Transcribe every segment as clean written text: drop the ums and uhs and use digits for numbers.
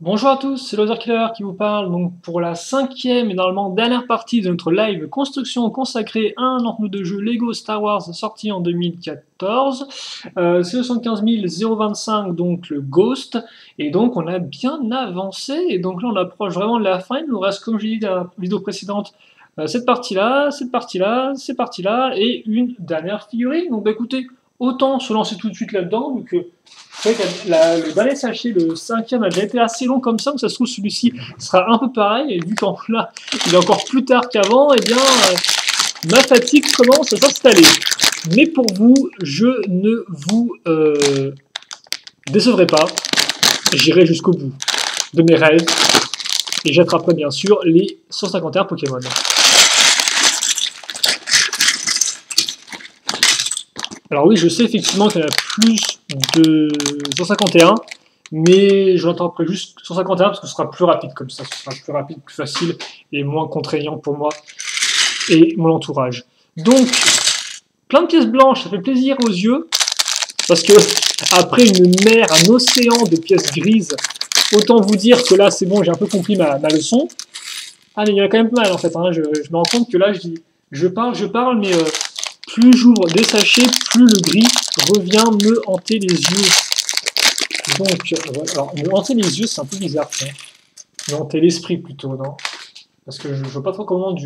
Bonjour à tous, c'est Loser Killer qui vous parle donc pour la cinquième et normalement dernière partie de notre live construction consacrée à un ensemble de jeux Lego Star Wars sorti en 2014. C'est le 75 025 donc le Ghost et donc on a bien avancé et donc là on approche vraiment de la fin. Il nous reste comme j'ai dit dans la vidéo précédente cette partie-là, cette partie-là, cette partie-là et une dernière figurine. Donc bah, écoutez, autant se lancer tout de suite là-dedans vu que c'est vrai que le dernier sachet, le cinquième, a déjà été assez long comme ça, donc ça se trouve celui-ci sera un peu pareil, et vu qu'en là, il est encore plus tard qu'avant, eh bien, ma fatigue commence à s'installer. Mais pour vous, je ne vous décevrai pas, j'irai jusqu'au bout de mes rêves, et j'attraperai bien sûr les 151 Pokémon. Alors oui, je sais effectivement qu'il y en a plus de 151, mais je rattraperai juste 151 parce que ce sera plus rapide comme ça, ce sera plus rapide, plus facile et moins contraignant pour moi et mon entourage. Donc, plein de pièces blanches, ça fait plaisir aux yeux, parce que après une mer, un océan de pièces grises, autant vous dire que là c'est bon, j'ai un peu compris ma leçon. Ah mais il y en a quand même pas mal en fait, hein. Je me rends compte que là je parle, mais plus j'ouvre des sachets, plus le gris revient me hanter les yeux. Donc, voilà. Alors, me hanter les yeux, c'est un peu bizarre, ça. Me hanter l'esprit plutôt, non? Parce que je vois pas trop comment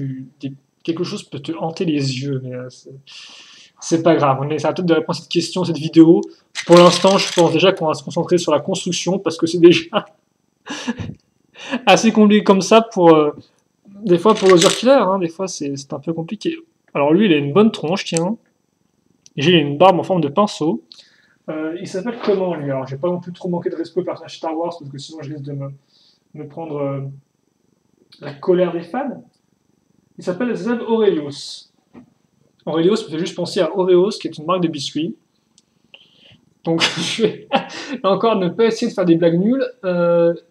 quelque chose peut te hanter les yeux, mais c'est pas grave. On essaie peut-être de répondre à cette question, cette vidéo. Pour l'instant, je pense déjà qu'on va se concentrer sur la construction, parce que c'est déjà assez compliqué comme ça pour, des fois, pour Loser Killer, hein, des fois, c'est un peu compliqué. Alors lui, il a une bonne tronche, tiens. J'ai une barbe en forme de pinceau. Il s'appelle comment lui? Alors j'ai pas non plus trop manqué de respect au personnage Star Wars parce que sinon je risque de me prendre la colère des fans. Il s'appelle Zeb Aurelius. Aurelius me fait juste penser à Oreos qui est une marque de biscuits. Donc je vais encore ne pas essayer de faire des blagues nulles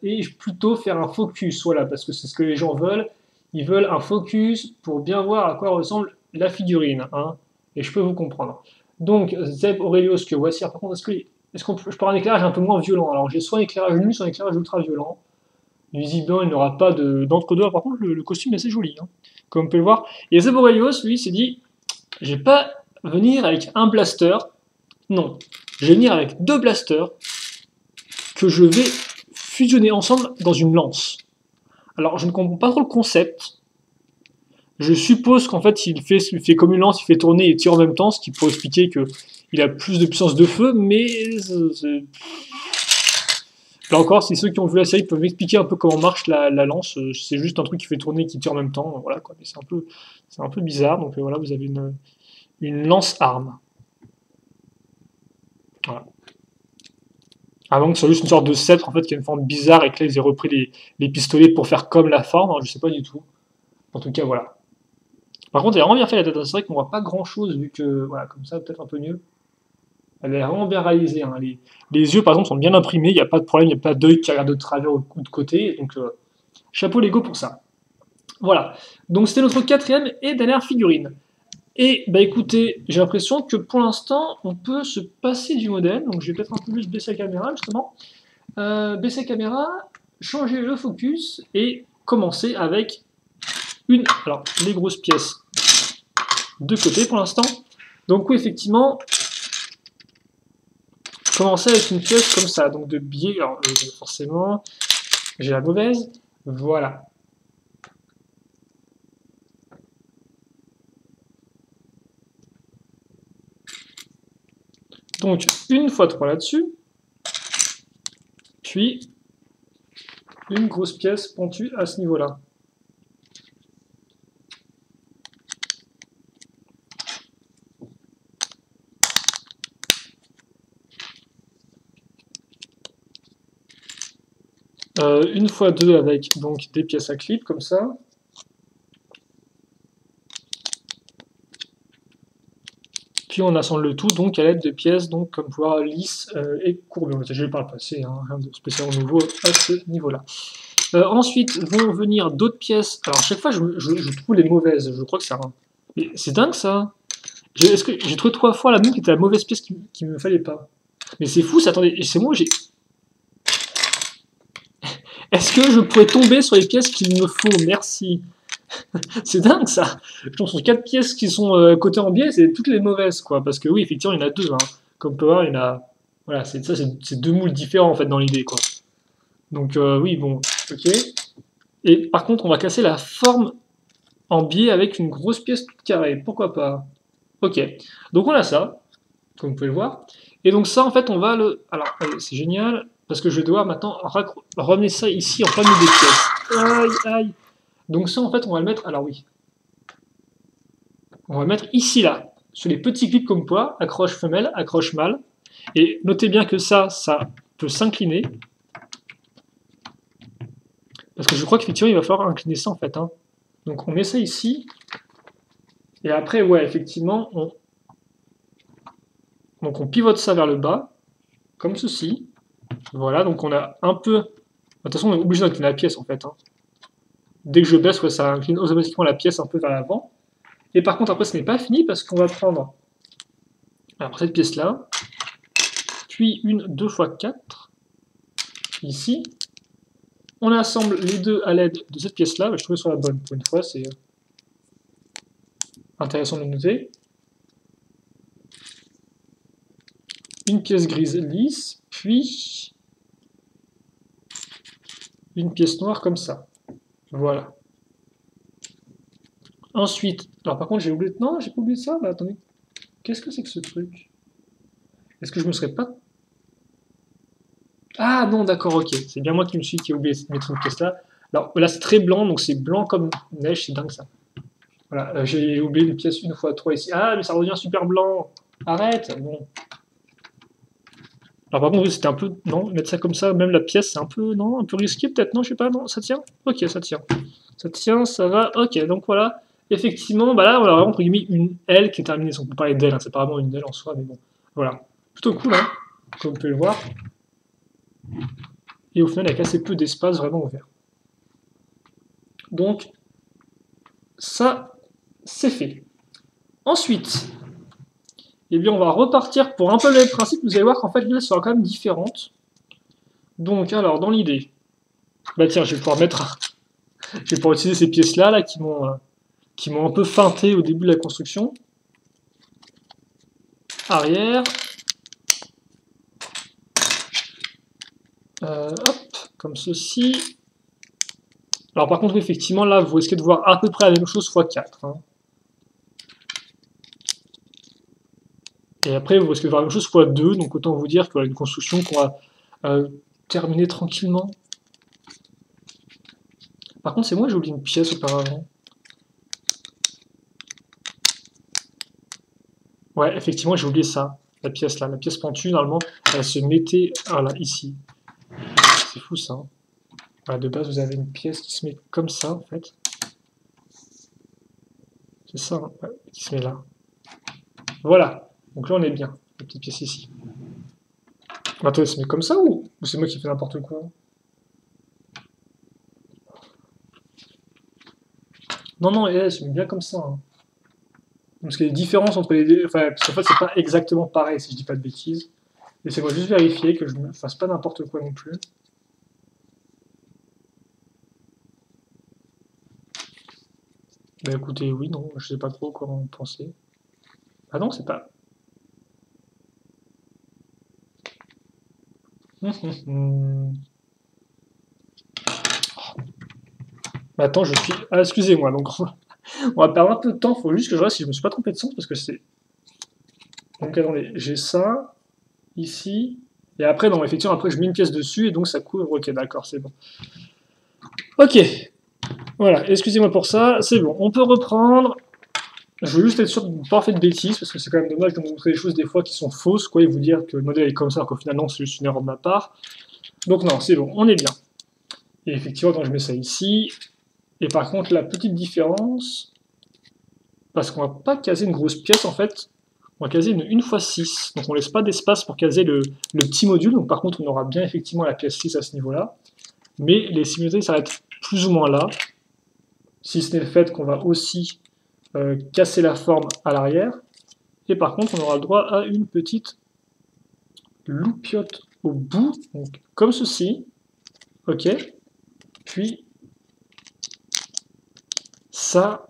et plutôt faire un focus, voilà, parce que c'est ce que les gens veulent. Ils veulent un focus pour bien voir à quoi ressemble la figurine, hein, et je peux vous comprendre. Donc Zeb Aurelius que voici. Par contre, est-ce qu'on je peux avoir un éclairage un peu moins violent? Alors j'ai soit un éclairage nul, soit un éclairage ultra violent. Visiblement, il n'aura pas d'entre-deux. Par contre, le costume est assez joli, hein, comme on peut le voir. Et Zeb Aurelius, lui, s'est dit, je vais pas venir avec un blaster, non, je vais venir avec deux blasters que je vais fusionner ensemble dans une lance. Alors, je ne comprends pas trop le concept. Je suppose qu'en fait, il fait comme une lance, il fait tourner et tire en même temps, ce qui pourrait expliquer qu'il a plus de puissance de feu, mais là encore, si ceux qui ont vu la série peuvent m'expliquer un peu comment marche la lance, c'est juste un truc qui fait tourner et qui tire en même temps, voilà quoi. Mais c'est un peu bizarre. Donc voilà, vous avez une lance-arme. Voilà. Avant que ce soit juste une sorte de sceptre en fait qui a une forme bizarre et que là ils aient repris les pistolets pour faire comme la forme, hein, je sais pas du tout. En tout cas voilà. Par contre, elle a vraiment bien fait la tête, c'est vrai qu'on voit pas grand chose vu que voilà, comme ça peut-être un peu mieux. Elle est vraiment bien réalisée, hein. Les yeux par exemple sont bien imprimés, il n'y a pas de problème, il n'y a pas d'œil qui regarde de travers ou de côté, donc chapeau Lego pour ça. Voilà. Donc c'était notre quatrième et dernière figurine. Et bah écoutez, j'ai l'impression que pour l'instant, on peut se passer du modèle. Donc je vais peut-être un peu plus baisser la caméra justement. Baisser la caméra, changer le focus et commencer avec alors les grosses pièces de côté pour l'instant. Donc oui, effectivement, commencer avec une pièce comme ça, donc de biais. Alors forcément, j'ai la mauvaise. Voilà. Donc une fois 3 là-dessus, puis une grosse pièce pentue à ce niveau-là. Une fois deux avec donc des pièces à clip comme ça. Puis on assemble le tout donc à l'aide de pièces donc comme pouvoir lisses et courbées. On a déjà eu par le passé, hein, rien de spécialement nouveau à ce niveau-là. Ensuite vont venir d'autres pièces. Alors à chaque fois je trouve les mauvaises. Je crois que c'est un. Mais c'est dingue ça. Est-ce que j'ai trouvé 3 fois la même qui était la mauvaise pièce qui me fallait pas. Mais c'est fou, ça attendez. Et c'est moi j'ai. Est-ce que je pourrais tomber sur les pièces qu'il me faut? Merci. C'est dingue ça. Je tombe sur 4 pièces qui sont cotées en biais, c'est toutes les mauvaises quoi. Parce que oui, effectivement, il y en a deux. Hein. Comme peut voir, il y en a. Voilà, c'est deux moules différents en fait dans l'idée quoi. Donc oui, bon, ok. Et par contre, on va casser la forme en biais avec une grosse pièce toute carrée. Pourquoi pas? Ok. Donc on a ça, comme vous pouvez le voir. Et donc ça, en fait, on va le... Alors, c'est génial, parce que je vais devoir maintenant ramener ça ici en plein milieu des pièces. Aïe, aïe. Donc ça, en fait, on va le mettre... Alors oui. On va le mettre ici, là, sur les petits clips comme quoi, accroche femelle, accroche mâle. Et notez bien que ça peut s'incliner. Parce que je crois qu'effectivement, il va falloir incliner ça, en fait. Hein. Donc on met ça ici. Et après, ouais, effectivement, donc on pivote ça vers le bas, comme ceci. Voilà, donc on a un peu... De toute façon, on est obligé d'incliner la pièce, en fait. Hein. Dès que je baisse, ouais, ça incline automatiquement la pièce un peu vers l'avant. Et par contre, après, ce n'est pas fini, parce qu'on va prendre alors, cette pièce-là, puis une 2x4, ici. On assemble les deux à l'aide de cette pièce-là. Je trouve sur la bonne, pour une fois, c'est intéressant de noter. Une pièce grise lisse, puis une pièce noire comme ça. Voilà. Ensuite, alors par contre j'ai oublié... Non, j'ai pas oublié ça, bah attendez. Qu'est-ce que c'est que ce truc? Est-ce que je me serais pas... Ah non, d'accord, ok. C'est bien moi qui ai oublié de mettre une pièce là. Alors là c'est très blanc, donc c'est blanc comme neige, c'est dingue ça. Voilà, j'ai oublié une pièce une fois 3 ici. Ah mais ça redevient super blanc. Arrête, bon. Alors par contre, oui, c'était un peu... Non, mettre ça comme ça, même la pièce, c'est un peu... Non, un peu risqué peut-être, non, je sais pas, non, ça tient? Ok, ça tient. Ça tient, ça va, ok, donc voilà. Effectivement, bah là, on a vraiment, entre guillemets, une aile qui est terminée. On peut parler d'aile, hein, c'est pas vraiment une aile en soi, mais bon. Voilà. Plutôt cool, hein, comme vous pouvez le voir. Et au final, avec assez peu d'espace vraiment ouvert. Donc, ça, c'est fait. Ensuite, eh bien, on va repartir pour un peu le même principe. Vous allez voir qu'en fait, l'île sera quand même différente. Donc, alors, dans l'idée, bah tiens, je vais pouvoir mettre, je vais pouvoir utiliser ces pièces-là, là, qui m'ont un peu feinté au début de la construction. Arrière. Hop, comme ceci. Alors par contre, effectivement, là, vous risquez de voir à peu près la même chose x4. Hein. Et après, vous risquez de voir la même chose x2, donc autant vous dire qu'il y a une construction qu'on va terminer tranquillement. Par contre, c'est moi, j'ai oublié une pièce auparavant. Ouais, effectivement, j'ai oublié ça, la pièce là. La pièce pentue, normalement, elle se mettait voilà, ici. C'est fou ça. Hein. Voilà, de base, vous avez une pièce qui se met comme ça, en fait. C'est ça, hein, ouais, qui se met là. Voilà. Donc là, on est bien. La petite pièce ici. Attends, elle se met comme ça ou c'est moi qui fais n'importe quoi? Non, non, elle se met bien comme ça. Hein. Parce qu'il y a des différences entre les deux. Enfin, parce qu'en fait, c'est pas exactement pareil, si je dis pas de bêtises. Laissez-moi juste vérifier que je ne fasse pas n'importe quoi non plus. Bah écoutez, oui, non, je sais pas trop comment penser. Ah non, c'est pas... Bah attends, je suis... Ah, excusez-moi, donc on va perdre un peu de temps, faut juste que je regarde si je me suis pas trompé de sens, parce que c'est... Donc attendez, j'ai ça, ici, et après, non, effectivement, après je mets une pièce dessus, et donc ça couvre, ok, d'accord, c'est bon. Ok, voilà, excusez-moi pour ça, c'est bon, on peut reprendre. Je veux juste être sûr de ne pas faire de bêtises, parce que c'est quand même dommage de montrer des choses des fois qui sont fausses, quoi, et vous dire que le modèle est comme ça, alors qu'au final, non, c'est juste une erreur de ma part. Donc non, c'est bon, on est bien. Et effectivement, quand je mets ça ici, et par contre, la petite différence, parce qu'on va pas caser une grosse pièce, en fait, on va caser une 1x6, donc on laisse pas d'espace pour caser le petit module, donc par contre, on aura bien effectivement la pièce 6 à ce niveau-là, mais les similarités s'arrêtent plus ou moins là, si ce n'est le fait qu'on va aussi casser la forme à l'arrière, et par contre, on aura le droit à une petite loupiote au bout, donc comme ceci, ok. puis ça,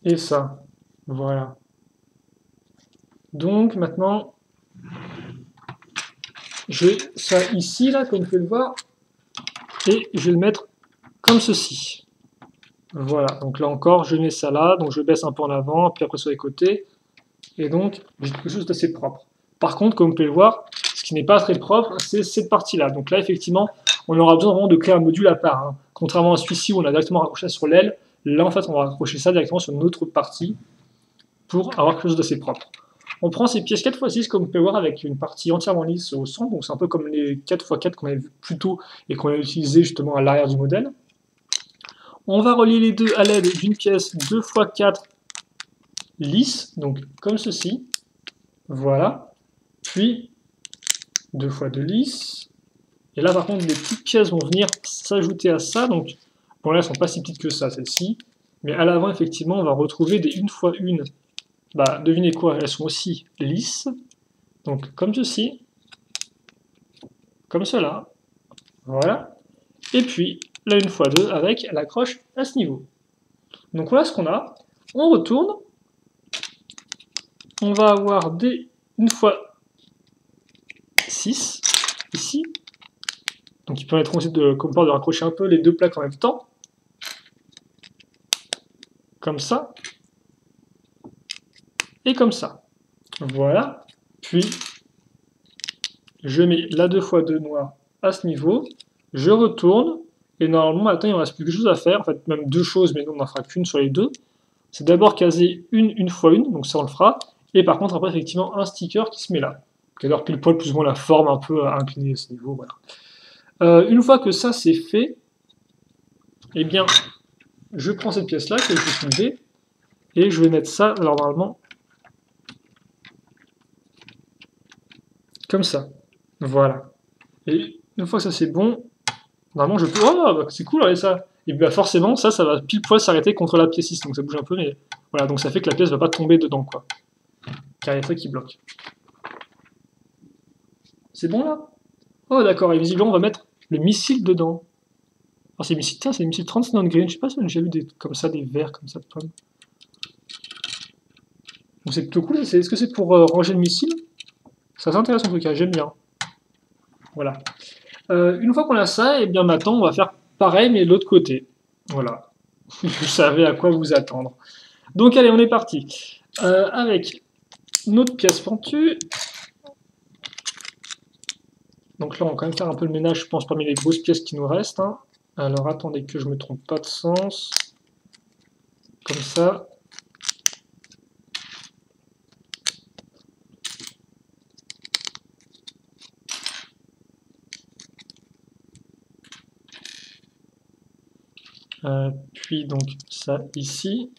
et ça. Voilà. Donc maintenant, j'ai ça ici, là, comme vous pouvez le voir, et je vais le mettre comme ceci. Voilà, donc là encore, je mets ça là, donc je baisse un peu en avant, puis après sur les côtés, et donc j'ai quelque chose d'assez propre. Par contre, comme vous pouvez le voir, ce qui n'est pas très propre, c'est cette partie-là. Donc là, effectivement, on aura besoin vraiment de créer un module à part. Hein. Contrairement à celui-ci où on a directement raccroché ça sur l'aile, là en fait, on va raccrocher ça directement sur une autre partie pour avoir quelque chose d'assez propre. On prend ces pièces 4x6, comme vous pouvez voir, avec une partie entièrement lisse au centre, donc c'est un peu comme les 4x4 qu'on avait vu plus tôt et qu'on a utilisé justement à l'arrière du modèle. On va relier les deux à l'aide d'une pièce 2x4 lisse, donc comme ceci. Voilà. Puis 2x2 lisse. Et là, par contre, les petites pièces vont venir s'ajouter à ça. Donc, bon, là, elles ne sont pas si petites que ça, celles-ci. Mais à l'avant, effectivement, on va retrouver des 1x1. Bah, devinez quoi, elles sont aussi lisses. Donc, comme ceci. Comme cela. Voilà. Et puis, là, 1x2 avec l'accroche à ce niveau. Donc, voilà ce qu'on a. On retourne. On va avoir des 1x6 ici. Donc, ils permettront aussi de raccrocher un peu les deux plaques en même temps. Comme ça. Et comme ça. Voilà. Puis, je mets la 2x2 noir à ce niveau. Je retourne. Et normalement, maintenant, il ne me reste plus que chose à faire. En fait, même deux choses, mais nous, on n'en fera qu'une sur les deux. C'est d'abord caser une 1x1. Donc, ça, on le fera. Et par contre, après, effectivement, un sticker qui se met là. Qui a l'air pile poil plus ou moins la forme un peu inclinée à ce niveau. Voilà. Une fois que ça, c'est fait, eh bien, je prends cette pièce-là que je vais soulever. Et je vais mettre ça, alors normalement, comme ça. Voilà. Et une fois que ça c'est bon, normalement je peux... Oh, bah, c'est cool, regardez ça. Et bien forcément, ça va pile poil s'arrêter contre la pièce 6, donc ça bouge un peu, mais voilà, donc ça fait que la pièce va pas tomber dedans, quoi. Car il y a ça qui bloque. C'est bon là? Oh d'accord, et visiblement on va mettre le missile dedans. Alors c'est missile, tiens, c'est le missile 39 green, je sais pas si j'ai vu des, comme ça, des verres comme ça de pommes. Donc c'est plutôt cool, est-ce que c'est pour ranger le missile? Ça s'intéresse en tout cas, j'aime bien. Voilà. Une fois qu'on a ça, et bien maintenant on va faire pareil mais de l'autre côté. Voilà. Vous savez à quoi vous attendre. Donc allez, on est parti. Avec notre pièce pentue. Donc là on va quand même faire un peu le ménage, je pense, parmi les grosses pièces qui nous restent. Hein. Alors attendez que je me trompe pas de sens. Comme ça. Puis donc ça ici.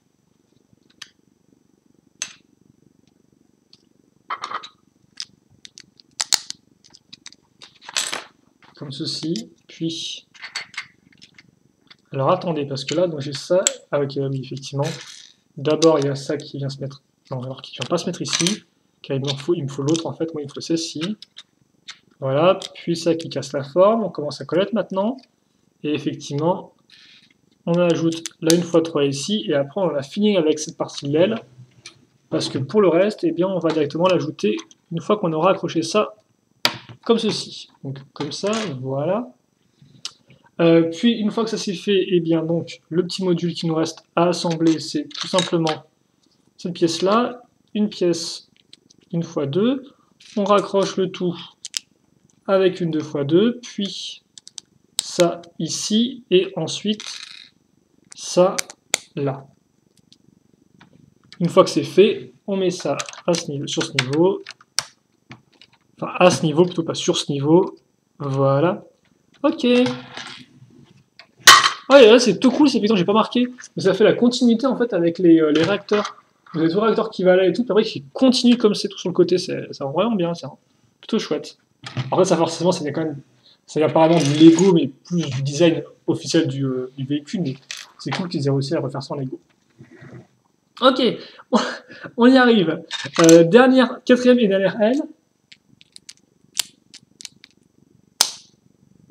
Comme ceci. Puis... Alors attendez, parce que là, donc j'ai ça. Ah ok, oui, effectivement. D'abord, il y a ça qui vient se mettre... Non, alors qui vient pas se mettre ici. Car il me faut l'autre, en fait. Moi, il me faut celle-ci. Voilà. Puis ça qui casse la forme. On commence à connaître maintenant. Et effectivement... On ajoute la 1x3 ici, et après on a fini avec cette partie de l'aile, parce que pour le reste, eh bien, on va directement l'ajouter une fois qu'on aura accroché ça, comme ceci. Donc comme ça, voilà. Puis une fois que ça c'est fait, eh bien donc le petit module qui nous reste à assembler, c'est tout simplement cette pièce-là, une pièce 1x2, on raccroche le tout avec une 2x2, puis ça ici, et ensuite ça là. Une fois que c'est fait, on met ça à ce niveau, sur ce niveau. Enfin, à ce niveau, plutôt pas sur ce niveau. Voilà. Ok. Ah, et là, c'est tout cool, c'est effectivement, j'ai pas marqué. Mais ça fait la continuité, en fait, avec les réacteurs. Vous avez tout réacteur qui va là et tout, puis après, qui continue comme c'est tout sur le côté. Ça va vraiment bien, ça. Plutôt chouette. Après, ça, forcément, c'est quand même... C'est apparemment du Lego, mais plus du design officiel du véhicule. Mais c'est cool qu'ils aient réussi à refaire ça en Lego. Ok, on y arrive. Quatrième et dernière aile.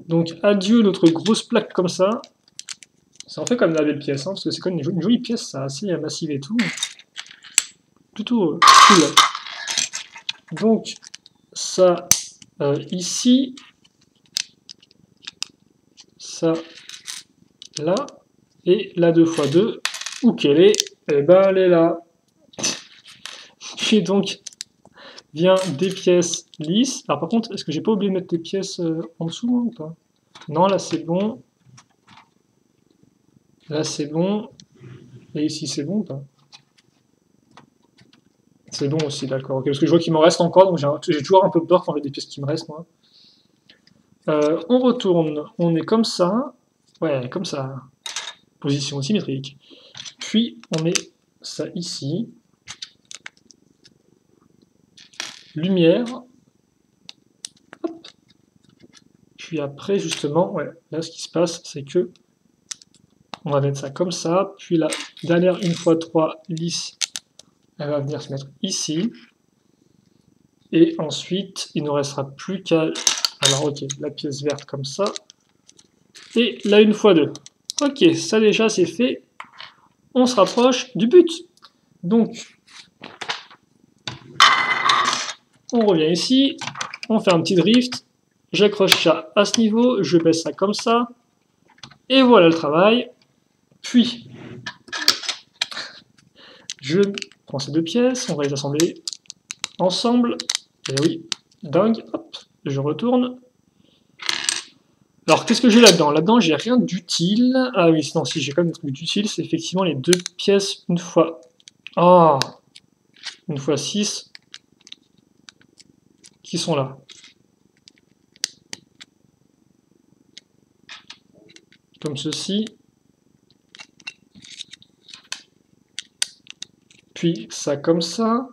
Donc adieu notre grosse plaque comme ça. Ça en fait comme la belle pièce, hein, parce que c'est quand même une jolie pièce, ça, assez massive et tout. Plutôt cool. Donc ça ici, ça là, et la 2x2, où qu'elle est? Eh ben elle est là. Puis donc vient des pièces lisses. Alors par contre, est-ce que j'ai pas oublié de mettre des pièces en dessous ou pas? Non, là c'est bon. Là c'est bon. Et ici c'est bon ou pas? C'est bon aussi, d'accord. Okay, parce que je vois qu'il m'en reste encore, donc j'ai toujours un peu peur quand j'ai des pièces qui me restent, moi. On retourne, on est comme ça. Ouais, comme ça. Position symétrique. Puis on met ça ici. Lumière. Hop. Puis après, justement, ouais, là ce qui se passe, c'est que on va mettre ça comme ça. Puis la dernière 1x3 lisse, elle va venir se mettre ici. Et ensuite, il ne restera plus qu'à... Alors ok, la pièce verte comme ça. Et là, 1x2. Ok, ça déjà c'est fait. On se rapproche du but. Donc, on revient ici. On fait un petit drift. J'accroche ça à ce niveau. Je baisse ça comme ça. Et voilà le travail. Puis, je prends ces deux pièces. On va les assembler ensemble. Et oui, dingue. Hop, je retourne. Alors, qu'est-ce que j'ai là-dedans? Là-dedans, j'ai rien d'utile. Ah oui, sinon, si j'ai quand même des trucs d'utile, c'est effectivement les deux pièces une fois. Ah, une fois 6 qui sont là. Comme ceci. Puis ça comme ça.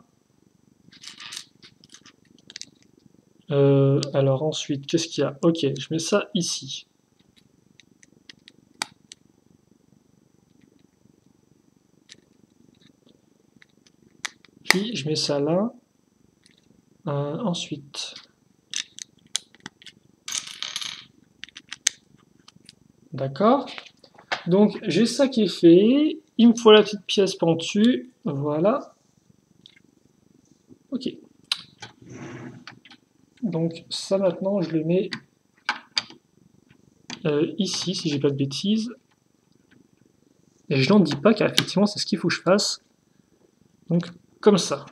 Alors ensuite, qu'est-ce qu'il y a? Ok, je mets ça ici. Puis je mets ça là. Ensuite. D'accord. Donc j'ai ça qui est fait. Il me faut la petite pièce par-dessus. Voilà. Ok. Donc ça maintenant, je le mets ici, si j'ai pas de bêtises. Et je n'en dis pas car effectivement c'est ce qu'il faut que je fasse. Donc comme ça.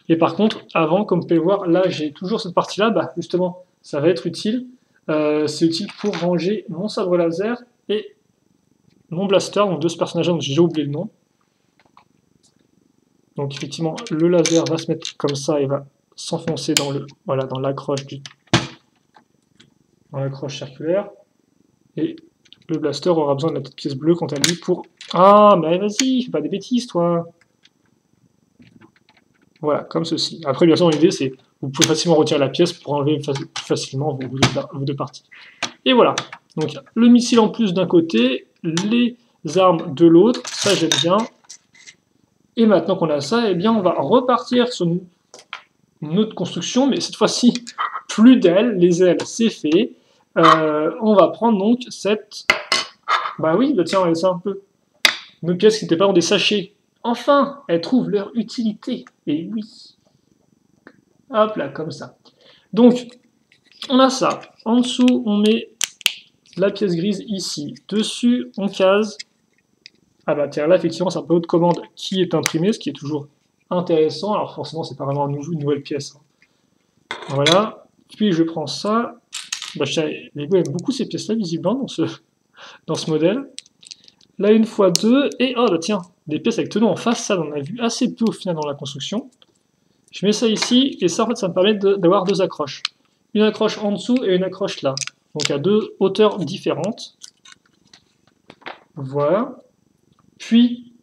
Et par contre, avant, comme vous pouvez le voir, là j'ai toujours cette partie-là, bah, justement, ça va être utile. C'est utile pour ranger mon sabre laser et mon blaster, donc deux personnages dont j'ai déjà oublié le nom. Donc effectivement, le laser va se mettre comme ça et va s'enfoncer dans le, voilà, dans l'accroche circulaire. Et le blaster aura besoin de la petite pièce bleue quant à lui pour... Ah, mais vas-y, fais pas des bêtises, toi. Voilà, comme ceci. Après, bien sûr, l'idée, c'est vous pouvez facilement retirer la pièce pour enlever plus facilement vos deux parties. Et voilà. Donc, le missile en plus d'un côté, les armes de l'autre, ça j'aime bien. Et maintenant qu'on a ça, eh bien, on va repartir sur une autre construction, mais cette fois-ci, plus d'ailes. Les ailes, c'est fait. On va prendre donc cette... Bah oui, bah tiens, regardez ça un peu. Nos pièces qui n'étaient pas dans des sachets. Enfin, elles trouvent leur utilité. Et oui. Hop là, comme ça. Donc, on a ça. En dessous, on met la pièce grise ici. Dessus, on case. Ah bah tiens, là, effectivement, c'est un peu de commande qui est imprimée, ce qui est toujours intéressant. Alors forcément, c'est pas vraiment une nouvelle pièce. Voilà. Puis je prends ça. Bah, Lego aime beaucoup ces pièces-là, visiblement, dans ce modèle. Là, 1x2. Et, oh bah tiens, des pièces avec tenons en face, ça, on en a vu assez peu au final dans la construction. Je mets ça ici, et ça, en fait, ça me permet d'avoir deux accroches. Une accroche en dessous et une accroche là. Donc à deux hauteurs différentes. Voilà. Puis,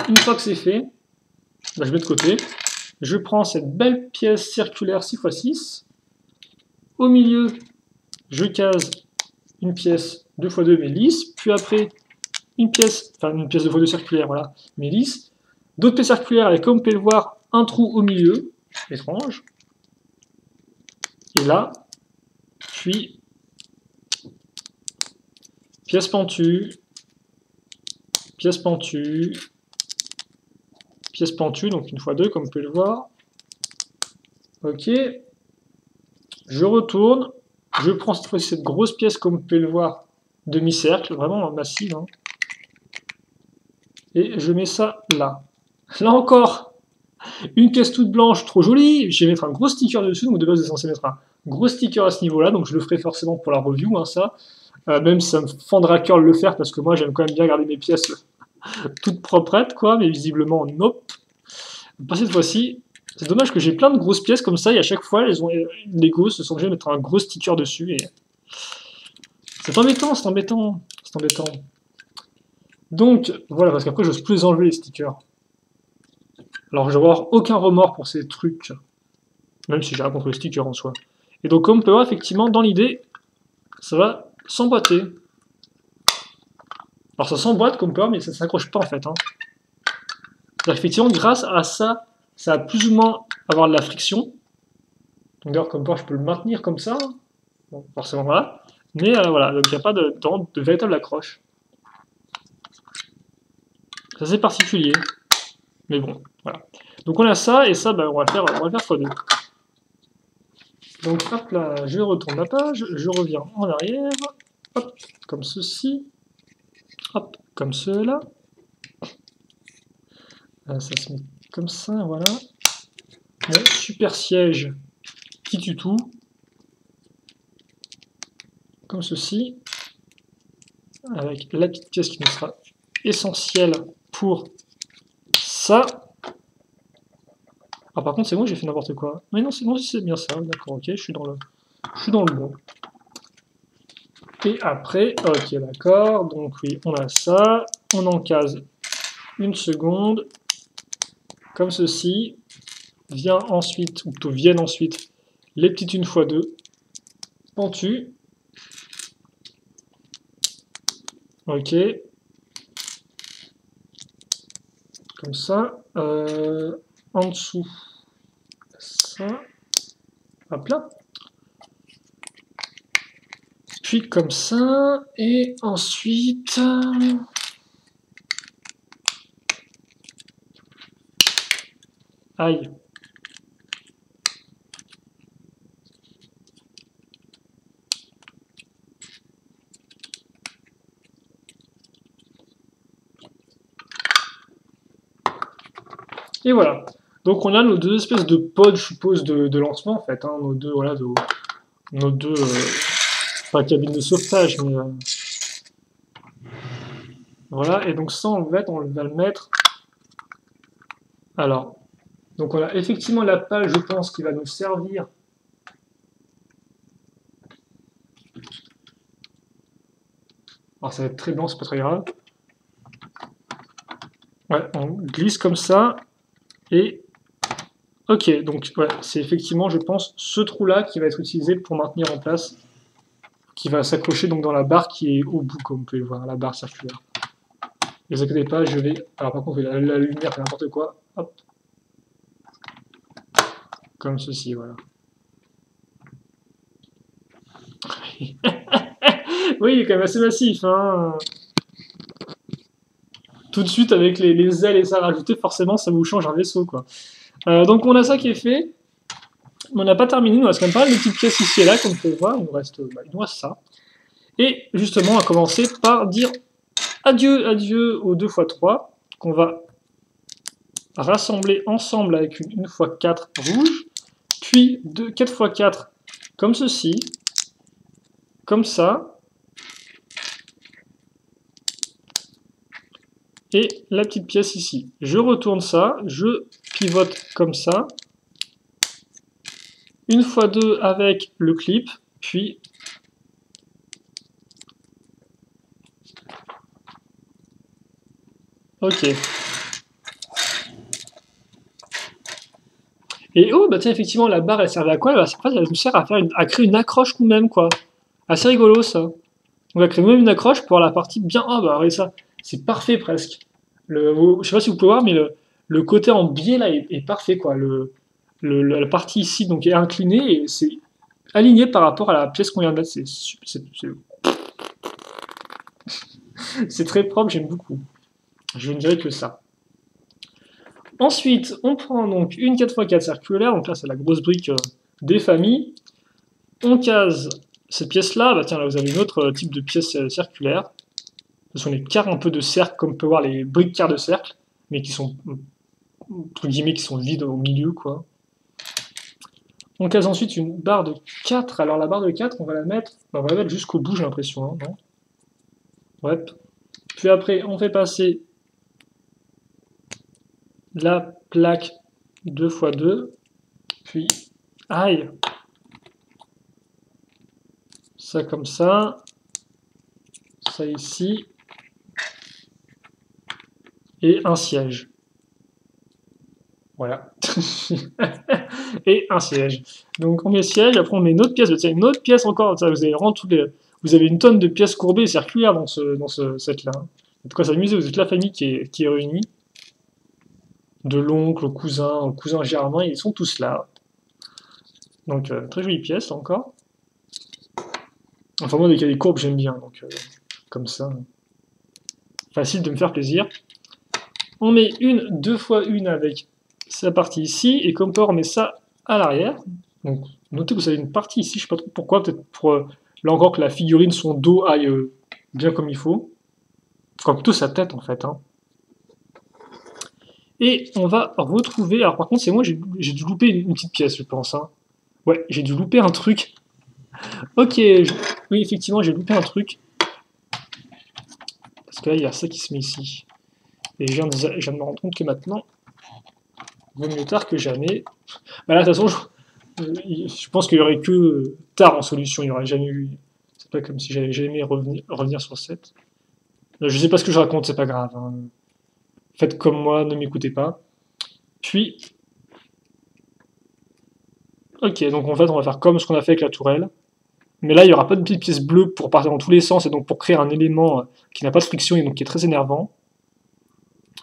une fois que c'est fait, bah, je mets de côté. Je prends cette belle pièce circulaire 6x6. Au milieu, je case une pièce 2x2 mais lisse. Puis après, une pièce 2x2 circulaire, voilà, mais lisse. D'autres pièces circulaires avec, comme vous pouvez le voir, un trou au milieu. Étrange. Et là, puis pièce pentue, pièce pentue, pièce pentue, donc une fois deux, comme vous pouvez le voir. Ok. Je retourne, je prends cette fois-ci cette grosse pièce, comme vous pouvez le voir, demi-cercle, vraiment massive, hein, et je mets ça là. Là encore, une pièce toute blanche, trop jolie, je vais mettre un gros sticker dessus, donc de base, je suis censé mettre un gros sticker à ce niveau-là, donc je le ferai forcément pour la review, hein, ça. Même si ça me fendra à cœur de le faire, parce que moi, j'aime quand même bien garder mes pièces toutes proprettes, quoi, mais visiblement, nope. Pas cette fois-ci. C'est dommage que j'ai plein de grosses pièces comme ça, et à chaque fois, Lego se sont obligés de mettre un gros sticker dessus, et c'est embêtant, c'est embêtant, c'est embêtant. Donc, voilà, parce qu'après, j'ose plus les enlever, les stickers. Alors, je vais avoir aucun remords pour ces trucs, même si j'ai rien contre les stickers en soi. Et donc, comme on peut voir, effectivement, dans l'idée, ça va s'emboîter. Alors, ça s'emboîte, comme on peut voir, mais ça ne s'accroche pas, en fait. Hein. Effectivement, grâce à ça, ça va plus ou moins avoir de la friction. Donc, d'ailleurs, comme on peut voir, je peux le maintenir comme ça. Bon, forcément, voilà. Mais voilà, donc il n'y a pas de véritable accroche. C'est assez particulier. Mais bon, voilà. Donc on a ça, et ça, ben, on va le faire x2. Donc hop là, je retourne la page, je reviens en arrière, hop, comme ceci, hop, comme cela. Ça se met comme ça, voilà. Mon super siège qui tue tout. Comme ceci. Avec la petite pièce qui nous sera essentielle pour ça. Ah par contre c'est moi j'ai fait n'importe quoi. Mais non c'est bien ça, d'accord, ok, je suis dans le bon. Et après, ok d'accord, donc oui, on a ça, on encase une seconde, comme ceci, vient ensuite, ou plutôt viennent ensuite, les petites 1x2, pentues. Ok. Comme ça, en dessous, ça, hop là. Puis comme ça, et ensuite... Aïe. Et voilà. Donc on a nos deux espèces de pods, je suppose, de lancement en fait. Hein, nos deux, voilà, nos deux, pas cabines de sauvetage, mais voilà. Et donc ça, en fait, on va le mettre. Alors, donc on a effectivement la page, je pense, qui va nous servir. Alors ça va être très blanc, c'est pas très grave. Ouais, on glisse comme ça. Et ok, donc ouais, c'est effectivement, je pense, ce trou-là qui va être utilisé pour maintenir en place, qui va s'accrocher donc dans la barre qui est au bout, comme vous pouvez le voir, la barre circulaire. Ne vous inquiétez pas, je vais... Alors par contre, la lumière, c'est n'importe quoi. Hop. Comme ceci, voilà. Oui, il est quand même assez massif, hein. Tout de suite, avec les ailes et ça rajouté, forcément, ça vous change un vaisseau, quoi. Donc on a ça qui est fait. On n'a pas terminé, il nous reste quand même pas mal de petites pièces ici et là, comme vous pouvez voir, il nous reste ça. Et justement, on va commencer par dire adieu aux 2x3, qu'on va rassembler ensemble avec une 1x4 rouge, puis 4x4 comme ceci, comme ça, et la petite pièce ici. Je retourne ça, je pivote comme ça, 1x2 avec le clip, puis ok. Et oh, bah tiens, effectivement, la barre, elle servait à quoi? Elle nous sert à créer une accroche nous-mêmes, quoi. Assez rigolo, ça. On va créer nous-mêmes une accroche pour la partie bien... Ah, bah, regardez ça. C'est parfait, presque. Je sais pas si vous pouvez voir, mais le côté en biais, là, est parfait, quoi. La partie ici, donc, est inclinée, et c'est aligné par rapport à la pièce qu'on vient de mettre. C'est très propre, j'aime beaucoup. Je ne dirais que ça. Ensuite, on prend donc une 4x4 circulaire, donc là c'est la grosse brique des familles. On case cette pièce-là, bah tiens là vous avez une autre type de pièce circulaire. Ce sont les quarts un peu de cercle, comme on peut voir les briques quarts de cercle, mais qui sont, entre guillemets, qui sont vides au milieu, quoi. On case ensuite une barre de 4. Alors la barre de 4, on va la mettre jusqu'au bout, j'ai l'impression, hein, non? Ouais. Puis après, on fait passer la plaque 2x2, puis, aïe, ça comme ça ici, et un siège. Voilà. Et un siège. Donc on met siège, après on met une autre pièce, tiens, une autre pièce encore, vous avez vraiment vous avez une tonne de pièces courbées et circulaires dans ce set-là. En tout cas, s'amuser, vous êtes la famille qui est réunie. De l'oncle au cousin Germain, ils sont tous là. Donc très jolie pièce encore. Enfin moi dès qu'il y a des courbes j'aime bien, donc comme ça. Facile de me faire plaisir. On met une 2x1 avec sa partie ici, et comme on met ça à l'arrière. Donc notez que vous avez une partie ici, je sais pas trop pourquoi, peut-être pour là encore que la figurine, son dos aille bien comme il faut. Enfin plutôt sa tête en fait. Hein. Et on va retrouver, alors par contre c'est moi, j'ai dû louper une petite pièce je pense. Hein. Ouais, j'ai dû louper un truc. Ok, oui effectivement j'ai loupé un truc. Parce que là il y a ça qui se met ici. Et je viens de me rendre compte que maintenant, vaut mieux tard que jamais. Bah là, de toute façon, je pense qu'il n'y aurait que tard en solution. Il n'y aurait jamais eu. C'est pas comme si j'avais jamais revenir sur 7. Je sais pas ce que je raconte, c'est pas grave. Hein. Faites comme moi, ne m'écoutez pas. Puis. Ok, donc en fait, on va faire comme ce qu'on a fait avec la tourelle. Mais là, il n'y aura pas de petite pièce bleue pour partir dans tous les sens et donc pour créer un élément qui n'a pas de friction et donc qui est très énervant.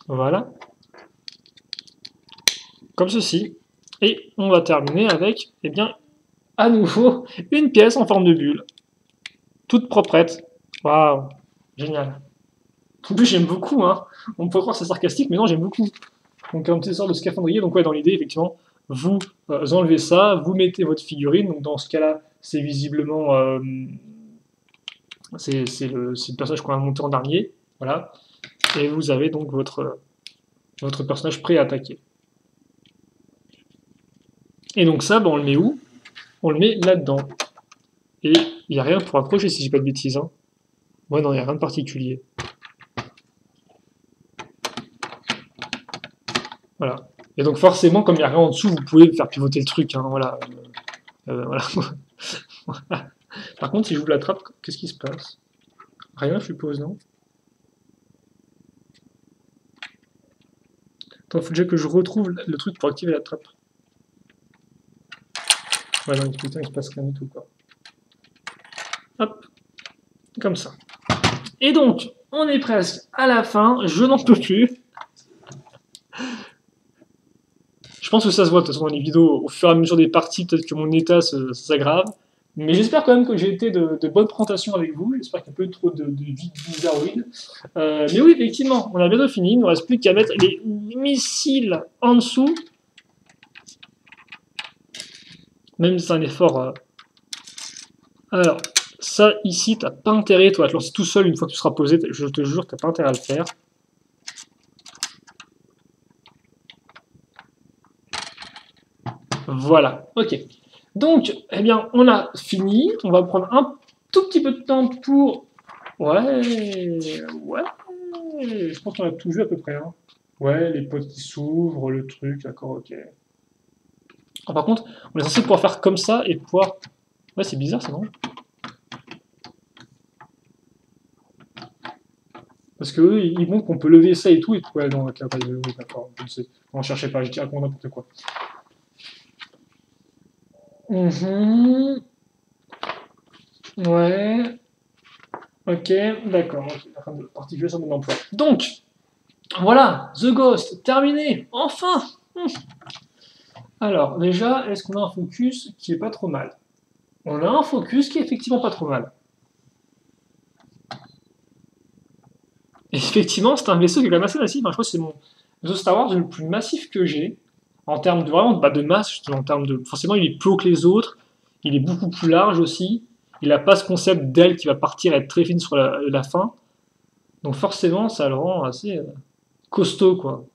Voilà. Comme ceci. Et on va terminer avec, eh bien, à nouveau, une pièce en forme de bulle. Toute proprette. Waouh, génial. En plus, j'aime beaucoup, hein. On peut croire que c'est sarcastique, mais non, j'aime beaucoup. Donc, un petit sort de scaphandrier. Donc, ouais, dans l'idée, effectivement, vous enlevez ça, vous mettez votre figurine. Donc, dans ce cas-là, c'est visiblement. C'est le personnage qu'on va monter en dernier. Voilà. Et vous avez donc votre personnage prêt à attaquer. Et donc, ça, on le met où? On le met là-dedans. Et il n'y a rien pour accrocher si j'ai pas de bêtises. Hein. Ouais, non, il n'y a rien de particulier. Voilà. Et donc forcément, comme il n'y a rien en dessous, vous pouvez faire pivoter le truc. Hein, voilà. Voilà. Par contre, si je vous l'attrape, qu'est-ce qui se passe? Rien, je suppose, non? Attends, il faut déjà que je retrouve le truc pour activer la trappe. Ouais, non, putain, il se passe rien du tout, quoi. Hop. Comme ça. Et donc, on est presque à la fin. Je n'en peux plus. Je pense que ça se voit de toute façon dans les vidéos, au fur et à mesure des parties, peut-être que mon état s'aggrave. Mais j'espère quand même que j'ai été de bonnes présentations avec vous. J'espère qu'il n'y a pas eu trop de vides bizarroïdes. Mais oui, effectivement, on a bientôt fini. Il ne nous reste plus qu'à mettre les missiles en dessous. Même si c'est un effort. Alors, ça ici, t'as pas intérêt, toi, à te lancer tout seul une fois que tu seras posé. Je te jure, t'as pas intérêt à le faire. Voilà, ok. Donc, eh bien, on a fini. On va prendre un tout petit peu de temps pour... Ouais, je pense qu'on a tout vu à peu près. Hein. Ouais, les potes qui s'ouvrent, le truc, d'accord, ok. Ah, par contre, on est censé pouvoir faire comme ça et pouvoir... Ouais, c'est bizarre, ça, non? Parce que eux, ils montrent qu'on peut lever ça et tout. Et... Ouais, non, ok, oui, d'accord, je ne sais. On cherchait pas, j'ai dit n'importe quoi. Ouais. Ok, d'accord. Particulier sur mon emploi. Donc, voilà, The Ghost, terminé, enfin. Alors, déjà, est-ce qu'on a un focus qui est pas trop mal? On a un focus qui est effectivement pas trop mal. Et effectivement, c'est un vaisseau qui est quand même assez massif. Enfin, je crois que c'est mon vaisseau Star Wars le plus massif que j'ai. En termes de, vraiment bah, de masse, en termes de. Forcément, il est plus haut que les autres. Il est beaucoup plus large aussi. Il n'a pas ce concept d'aile qui va partir et être très fine sur la fin. Donc forcément, ça le rend assez costaud, quoi.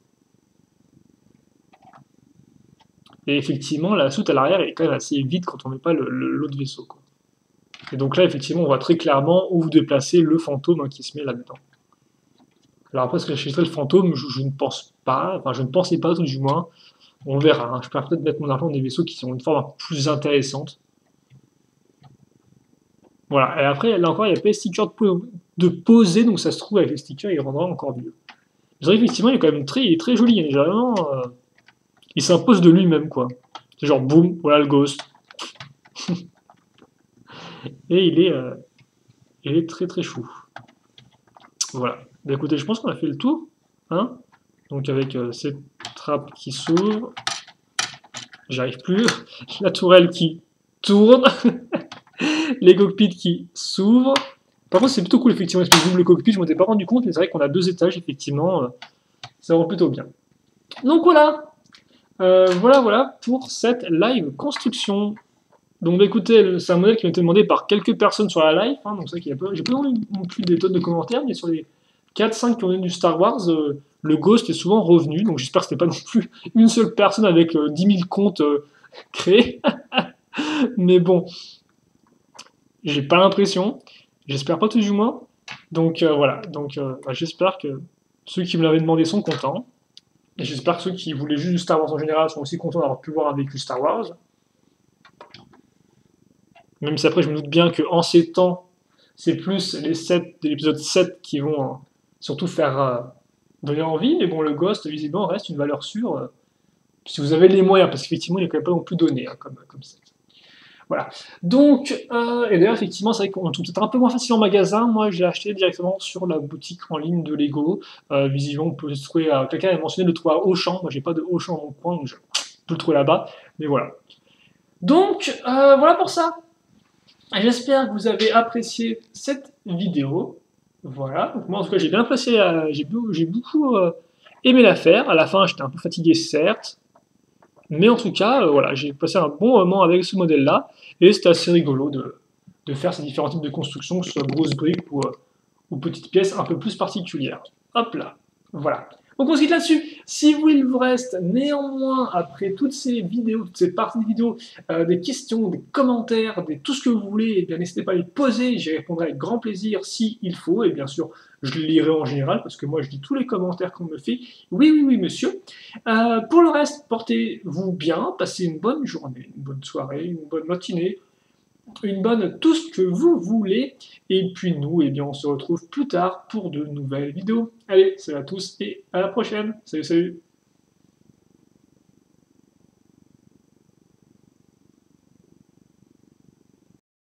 Et effectivement, la soute à l'arrière est quand même assez vide quand on met pas l'autre vaisseau, quoi. Et donc là, effectivement, on voit très clairement où vous déplacez le fantôme qui se met là-dedans. Alors après, est-ce que j'achèterai le fantôme? Je ne pense pas. Enfin, je ne pensais pas, tout du moins. On verra, hein. Je peux peut-être mettre mon argent dans des vaisseaux qui ont une forme plus intéressante. Voilà. Et après, là encore, il n'y a pas les stickers de poser, donc ça se trouve, avec les stickers, il rendra encore mieux. Je dirais effectivement, il est quand même il est très joli. Il est vraiment, il s'impose de lui-même, quoi. C'est genre, boum, voilà le ghost. Et il est très très chou. Voilà. Bah, écoutez, je pense qu'on a fait le tour. Hein, donc avec cette trappe qui s'ouvre. J'arrive plus. La tourelle qui tourne. Les cockpits qui s'ouvrent. Par contre, c'est plutôt cool, effectivement. Parce que j'ouvre le cockpit, je m'en étais pas rendu compte, mais c'est vrai qu'on a 2 étages, effectivement. Ça rend plutôt bien. Donc voilà. Voilà pour cette live construction. Donc bah, écoutez, c'est un modèle qui m'a été demandé par quelques personnes sur la live. Hein, donc c'est vrai qu'il y a j'ai pas eu non plus des tonnes de commentaires, mais sur les 4-5 qui ont eu du Star Wars, le Ghost est souvent revenu. Donc j'espère que c'était pas non plus une seule personne avec 10 000 comptes créés. Mais bon, j'ai pas l'impression. J'espère pas tout du moins. Donc voilà. Donc bah, j'espère que ceux qui me l'avaient demandé sont contents. Et j'espère que ceux qui voulaient juste du Star Wars en général sont aussi contents d'avoir pu voir un véhicule Star Wars. Même si après je me doute bien qu'en ces temps, c'est plus les 7 de l'épisode 7 qui vont surtout faire donner envie. Mais bon, le Ghost, visiblement, reste une valeur sûre. Si vous avez les moyens, parce qu'effectivement, il n'est quand même pas non plus donné hein, comme ça. Voilà. Donc, et d'ailleurs, effectivement, c'est vrai qu'on trouve peut-être un peu moins facile en magasin. Moi, j'ai acheté directement sur la boutique en ligne de Lego. Visiblement, on peut se trouver. Quelqu'un a mentionné de le trouver à Auchan. Moi, j'ai pas de Auchan dans mon coin, donc je peux le trouver là-bas. Mais voilà. Donc, voilà pour ça. J'espère que vous avez apprécié cette vidéo. Voilà. Donc moi, en tout cas, j'ai bien apprécié. J'ai beaucoup aimé la faire. À la fin, j'étais un peu fatigué, certes. Mais en tout cas, voilà, j'ai passé un bon moment avec ce modèle-là, et c'était assez rigolo de faire ces différents types de constructions, que ce soit grosses briques ou petites pièces un peu plus particulières. Hop là, voilà. Donc on se quitte là-dessus. Si vous, il vous reste néanmoins, après toutes ces vidéos, toutes ces parties de vidéos, des questions, des commentaires, tout ce que vous voulez, eh bien n'hésitez pas à les poser, j'y répondrai avec grand plaisir si il faut, et bien sûr, je les lirai en général, parce que moi je lis tous les commentaires qu'on me fait. Oui, oui, oui, monsieur. Pour le reste, portez-vous bien, passez une bonne journée, une bonne soirée, une bonne matinée, une bonne tout ce que vous voulez. Et puis nous, eh bien, on se retrouve plus tard pour de nouvelles vidéos. Allez, salut à tous et à la prochaine. Salut, salut.